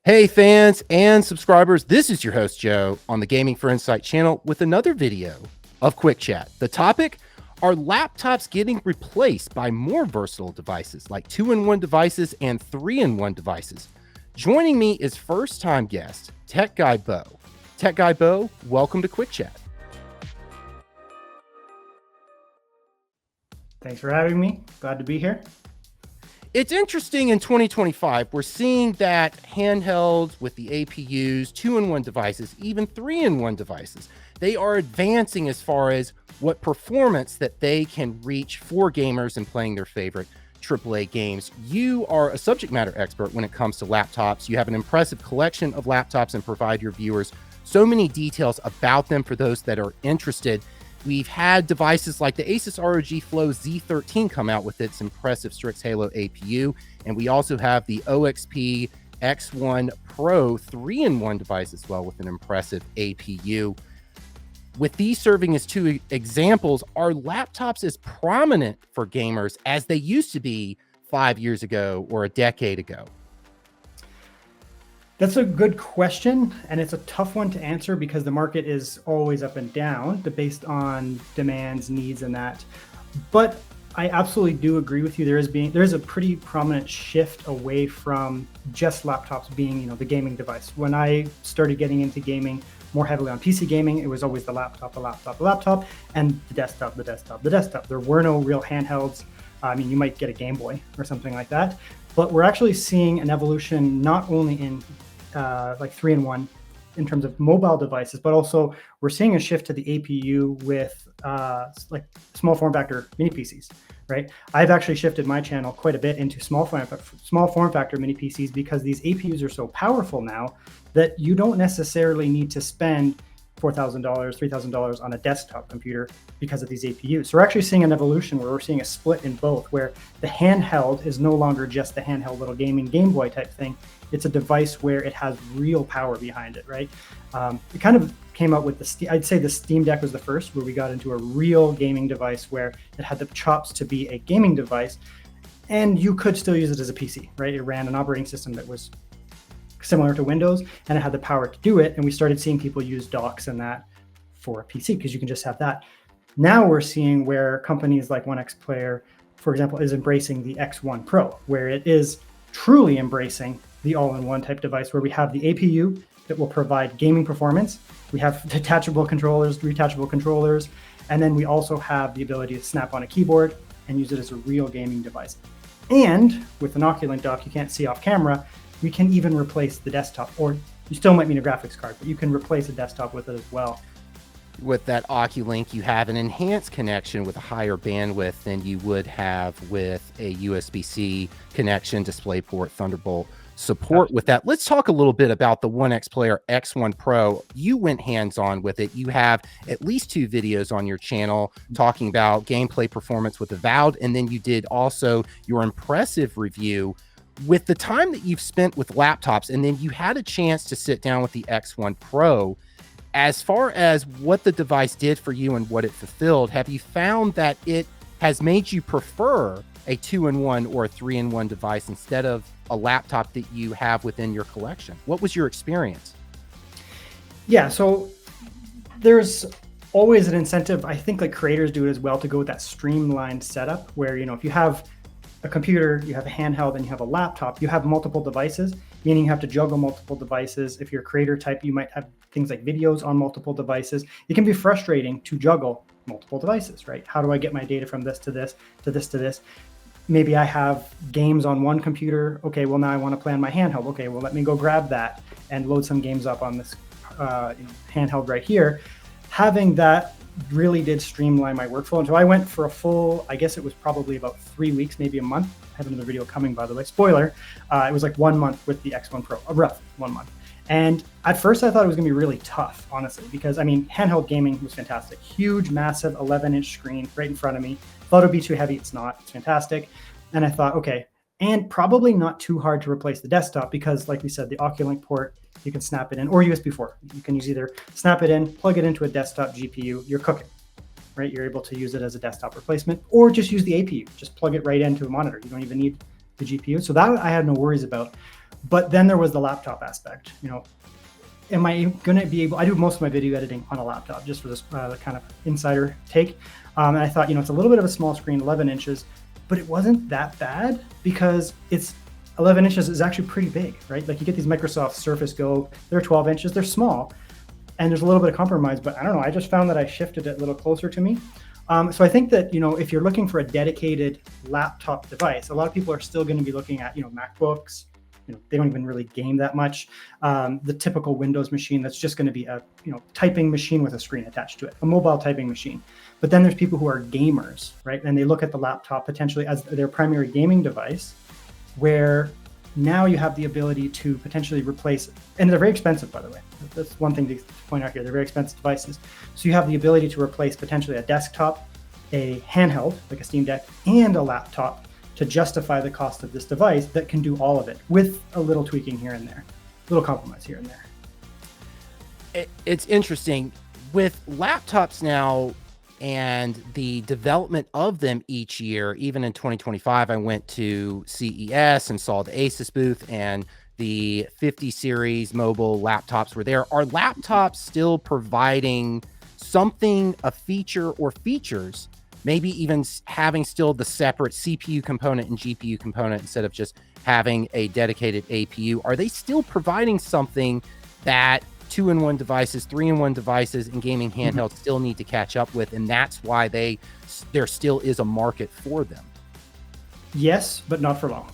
Hey fans and subscribers, this is your host Joe on the Gaming for Insight channel with another video of Quick Chat. The topic, are laptops getting replaced by more versatile devices like 2-in-1 devices and 3-in-1 devices? Joining me is first-time guest, Tech Guy Bo. Tech Guy Bo, welcome to Quick Chat. Thanks for having me. Glad to be here. It's interesting in 2025, we're seeing that handhelds with the APUs, 2-in-1 devices, even 3-in-1 devices, they are advancing as far as what performance that they can reach for gamers and playing their favorite AAA games. You are a subject matter expert when it comes to laptops. You have an impressive collection of laptops and provide your viewers so many details about them for those that are interested. We've had devices like the Asus ROG Flow Z13 come out with its impressive Strix Halo APU, and we also have the OXP X1 Pro 3-in-1 device as well with an impressive APU. With these serving as two examples, are laptops as prominent for gamers as they used to be 5 years ago or a decade ago? That's a good question, and it's a tough one to answer because the market is always up and down based on demands, needs, and that. But I absolutely do agree with you. There is a pretty prominent shift away from just laptops being, the gaming device. When I started getting into gaming more heavily on PC gaming, it was always the laptop, and the desktop. There were no real handhelds. I mean, you might get a Game Boy or something like that, but we're actually seeing an evolution not only in like 3-in-1 in terms of mobile devices, but also we're seeing a shift to the APU with like small form factor mini PCs, right? I've actually shifted my channel quite a bit into small form factor mini PCs because these APUs are so powerful now that you don't necessarily need to spend $4,000, $3,000 on a desktop computer because of these APUs. So we're actually seeing an evolution where we're seeing a split in both, where the handheld is no longer just the handheld little gaming Game Boy type thing. It's a device where it has real power behind it, right? It kind of came out with I'd say the Steam Deck was the first, where we got into a real gaming device where it had the chops to be a gaming device, and you could still use it as a PC, right? It ran an operating system that was similar to Windows, and it had the power to do it. And we started seeing people use docks and that for a PC because you can just have that. Now we're seeing where companies like 1xPlayer, for example, is embracing the X1 Pro, where it is truly embracing the all-in-one type device where we have the APU that will provide gaming performance. We have detachable controllers, retachable controllers, and then we also have the ability to snap on a keyboard and use it as a real gaming device. And with an Oculink dock you can't see off camera, we can even replace the desktop, or you still might need a graphics card, but you can replace a desktop with it as well. With that Oculink, you have an enhanced connection with a higher bandwidth than you would have with a USB-C connection, DisplayPort, Thunderbolt support with that. Let's talk a little bit about the 1xPlayer X1 Pro. You went hands-on with it. You have at least 2 videos on your channel talking about gameplay performance with Avowed, and then you did also your impressive review. With the time that you've spent with laptops, and then you had a chance to sit down with the X1 Pro, as far as what the device did for you and what it fulfilled, have you found that it has made you prefer a 2-in-1 or a 3-in-1 device instead of a laptop that you have within your collection? What was your experience? Yeah, so there's always an incentive. I think like creators do it as well to go with that streamlined setup where, if you have a computer, you have a handheld, and you have a laptop, you have multiple devices, meaning you have to juggle multiple devices. If you're a creator type, you might have things like videos on multiple devices. It can be frustrating to juggle multiple devices, right? How do I get my data from this to this, to this, to this? Maybe I have games on one computer. Okay, well now I want to play on my handheld. Okay, well let me go grab that and load some games up on this handheld right here. Having that really did streamline my workflow. And so I went for a full, I guess it was probably about 3 weeks, maybe a month. I have another video coming, by the way, spoiler. It was like 1 month with the X1 Pro, a rough 1 month. And at first I thought it was gonna be really tough, honestly, because handheld gaming was fantastic. Huge, massive 11-inch screen right in front of me. Thought it'd be too heavy, it's not, it's fantastic. And I thought, okay, and probably not too hard to replace the desktop because like we said, the Oculink port, you can snap it in, or USB 4. You can use either snap it in, plug it into a desktop GPU, you're cooking, right? You're able to use it as a desktop replacement, or just use the APU, just plug it right into a monitor. You don't even need the GPU. So that I had no worries about. But then there was the laptop aspect. Am I going to be able? I do most of my video editing on a laptop, just for this kind of insider take. And I thought, it's a little bit of a small screen, 11 inches, but it wasn't that bad because it's 11 inches is actually pretty big, right? Like you get these Microsoft Surface Go, they're 12 inches, they're small, and there's a little bit of compromise, but I don't know. I just found that I shifted it a little closer to me. So I think that, if you're looking for a dedicated laptop device, a lot of people are still going to be looking at, MacBooks. They don't even really game that much. The typical Windows machine that's just going to be a typing machine with a screen attached to it, a mobile typing machine. But then there's people who are gamers, right? And they look at the laptop potentially as their primary gaming device, where now you have the ability to potentially replace, and they're very expensive, by the way. That's one thing to point out here. They're very expensive devices. So you have the ability to replace potentially a desktop, a handheld, like a Steam Deck, and a laptop to justify the cost of this device that can do all of it with a little tweaking here and there, a little compromise here and there. It's interesting with laptops now and the development of them each year. Even in 2025, I went to CES and saw the Asus booth, and the 50 series mobile laptops were there. Are laptops still providing something, a feature or features, maybe even having still the separate CPU component and GPU component instead of just having a dedicated APU? Are they still providing something that 2-in-1 devices, 3-in-1 devices, and gaming handhelds still need to catch up with, and that's why there still is a market for them? Yes, but not for long.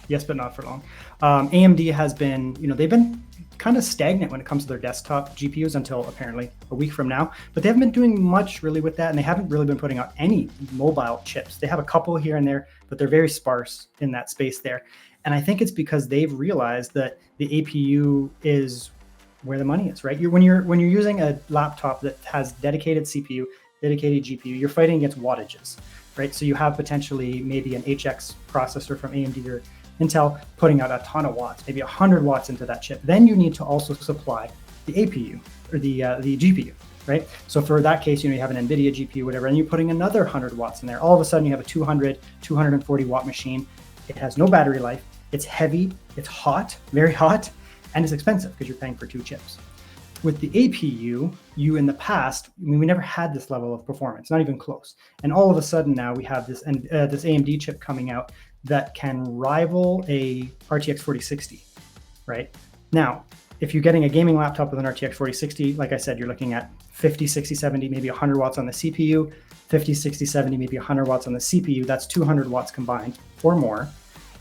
Yes, but not for long. AMD has been, they've been kind of stagnant when it comes to their desktop GPUs until apparently a week from now, but they haven't been doing much really with that, and they haven't really been putting out any mobile chips. They have a couple here and there, but they're very sparse in that space there. And I think it's because they've realized that the APU is where the money is, right? When you're using a laptop that has dedicated CPU, dedicated GPU, you're fighting against wattages, right? So you have potentially maybe an HX processor from AMD or Intel putting out a ton of watts, maybe 100 watts into that chip. Then you need to also supply the APU or the GPU, right? So for that case, you have an NVIDIA GPU, whatever, and you're putting another 100 watts in there. All of a sudden you have a 240 watt machine. It has no battery life. It's heavy, it's hot, very hot, and it's expensive because you're paying for 2 chips. With the APU, in the past, we never had this level of performance, not even close. And all of a sudden now we have this AMD chip coming out that can rival a RTX 4060, right? Now, if you're getting a gaming laptop with an RTX 4060, like I said, you're looking at 50, 60, 70, maybe 100 watts on the CPU, 50, 60, 70, maybe 100 watts on the CPU. That's 200 watts combined or more.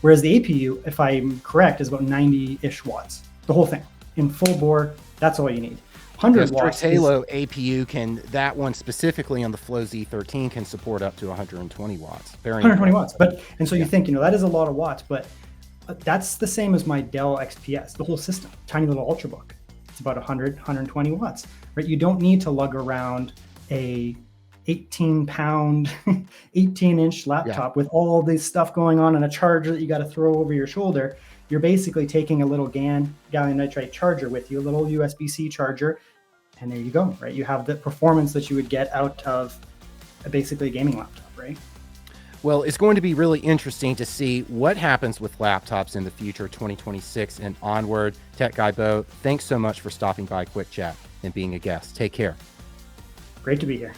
Whereas the APU, if I'm correct, is about 90-ish watts. The whole thing in full bore, that's all you need. 100 watts. Halo APU that one specifically on the Flow Z13 can support up to 120 watts. 120 watts. And so you think, that is a lot of watts, but that's the same as my Dell XPS, the whole system, tiny little Ultrabook. It's about 100, 120 watts, right? You don't need to lug around a 18-pound, 18-inch laptop with all this stuff going on and a charger that you got to throw over your shoulder. You're basically taking a little gallium nitride charger with you, a little USB-C charger, and there you go, right? You have the performance that you would get out of basically a gaming laptop, right? Well, it's going to be really interesting to see what happens with laptops in the future, 2026 and onward. Tech Guy Bo, thanks so much for stopping by Quick Chat and being a guest. Take care. Great to be here.